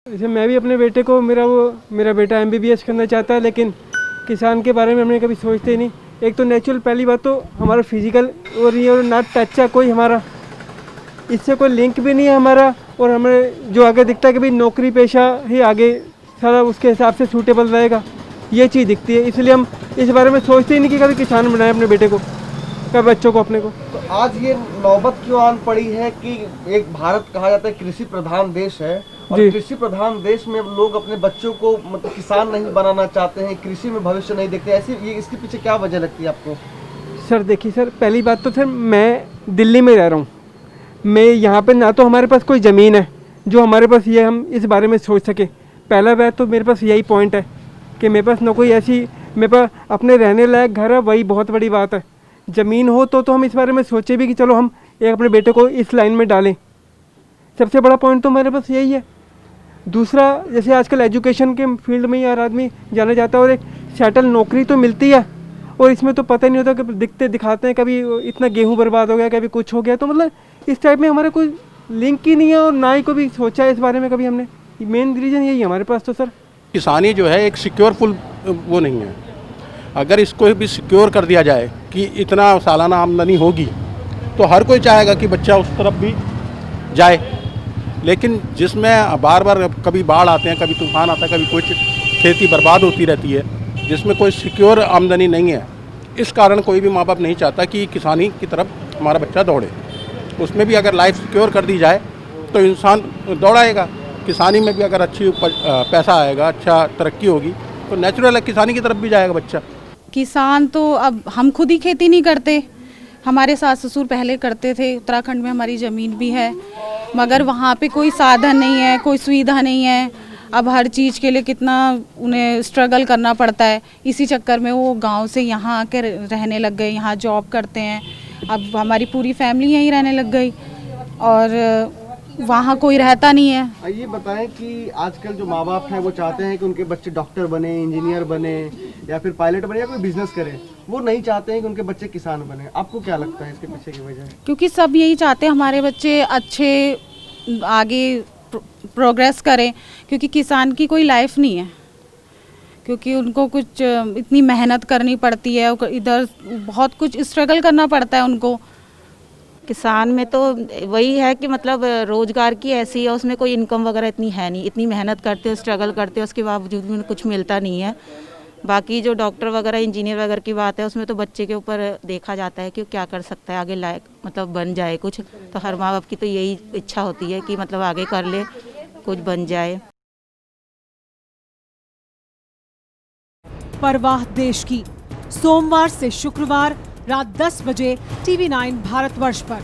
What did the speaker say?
जैसे मैं भी अपने बेटे को मेरा बेटा MBBS करना चाहता है, लेकिन किसान के बारे में हमने कभी सोचते ही नहीं। एक तो नेचुरल, पहली बात तो हमारा फिजिकल और ये और ना टच है कोई हमारा, इससे कोई लिंक भी नहीं है हमारा। और हमें जो आगे दिखता है कि भाई नौकरी पेशा ही आगे सारा उसके हिसाब से सूटेबल रहेगा, ये चीज़ दिखती है। इसलिए हम इस बारे में सोचते ही नहीं कि कभी किसान बनाए अपने बेटे को, कभी बच्चों को अपने को। तो आज ये नौबत क्यों आन पड़ी है कि एक भारत कहा जाता है कृषि प्रधान देश है, और कृषि प्रधान देश में लोग अपने बच्चों को मतलब किसान नहीं बनाना चाहते हैं, कृषि में भविष्य नहीं देखते, ऐसी ये इसके पीछे क्या वजह लगती है आपको? सर देखिए सर, पहली बात तो सर मैं दिल्ली में रह रहा हूँ। मैं यहाँ पे ना तो हमारे पास कोई ज़मीन है जो हमारे पास ये हम इस बारे में सोच सके। पहला बात तो मेरे पास यही पॉइंट है कि मेरे पास ना कोई ऐसी, मेरे पास अपने रहने लायक घर है, वही बहुत बड़ी बात है। ज़मीन हो तो हम इस बारे में सोचे भी कि चलो हम एक अपने बेटे को इस लाइन में डालें। सबसे बड़ा पॉइंट तो मेरे पास यही है। दूसरा, जैसे आजकल एजुकेशन के फील्ड में ही हर आदमी जाना जाता है और एक सेटल नौकरी तो मिलती है, और इसमें तो पता नहीं होता कि दिखाते हैं कभी इतना गेहूं बर्बाद हो गया, कभी कुछ हो गया। तो मतलब इस टाइप में हमारा कोई लिंक ही नहीं है, और ना ही कभी सोचा है इस बारे में कभी हमने। मेन रीज़न यही है हमारे पास तो सर। किसानी जो है एक सिक्योरफुल वो नहीं है। अगर इसको भी सिक्योर कर दिया जाए कि इतना सालाना आमदनी होगी, तो हर कोई चाहेगा कि बच्चा उस तरफ भी जाए। लेकिन जिसमें बार बार कभी बाढ़ आते हैं, कभी तूफान आता है, कभी कुछ खेती बर्बाद होती रहती है, जिसमें कोई सिक्योर आमदनी नहीं है, इस कारण कोई भी माँ बाप नहीं चाहता कि किसानी की तरफ हमारा बच्चा दौड़े। उसमें भी अगर लाइफ सिक्योर कर दी जाए तो इंसान दौड़ाएगा। किसानी में भी अगर अच्छी पैसा आएगा, अच्छा तरक्की होगी, तो नेचुरल है किसानी की तरफ भी जाएगा बच्चा। किसान तो अब हम खुद ही खेती नहीं करते, हमारे सास ससुर पहले करते थे। उत्तराखंड में हमारी ज़मीन भी है, मगर वहाँ पे कोई साधन नहीं है, कोई सुविधा नहीं है। अब हर चीज़ के लिए कितना उन्हें स्ट्रगल करना पड़ता है। इसी चक्कर में वो गांव से यहाँ आके रहने लग गए, यहाँ जॉब करते हैं। अब हमारी पूरी फैमिली यहीं रहने लग गई और वहाँ कोई रहता नहीं है। ये बताएं कि आजकल जो माँ बाप हैं वो चाहते हैं कि उनके बच्चे डॉक्टर बने, इंजीनियर बने, या फिर पायलट बने, या कोई बिजनेस करें। वो नहीं चाहते हैं कि उनके बच्चे किसान बने। आपको क्या लगता है इसके पीछे की वजह? क्योंकि सब यही चाहते हैं हमारे बच्चे अच्छे आगे प्रोग्रेस करें, क्योंकि किसान की कोई लाइफ नहीं है, क्योंकि उनको कुछ इतनी मेहनत करनी पड़ती है, इधर बहुत कुछ स्ट्रगल करना पड़ता है उनको। किसान में तो वही है कि मतलब रोज़गार की ऐसी है, उसमें कोई इनकम वगैरह इतनी है नहीं। इतनी मेहनत करते हो, स्ट्रगल करते हो, उसके बावजूद भी कुछ मिलता नहीं है। बाकी जो डॉक्टर वगैरह, इंजीनियर वगैरह की बात है, उसमें तो बच्चे के ऊपर देखा जाता है कि क्या कर सकता है आगे, लायक मतलब बन जाए कुछ। तो हर माँ बाप की तो यही इच्छा होती है कि मतलब आगे कर ले, कुछ बन जाए। परवाह देश की, सोमवार से शुक्रवार रात 10 बजे TV9 भारतवर्ष पर।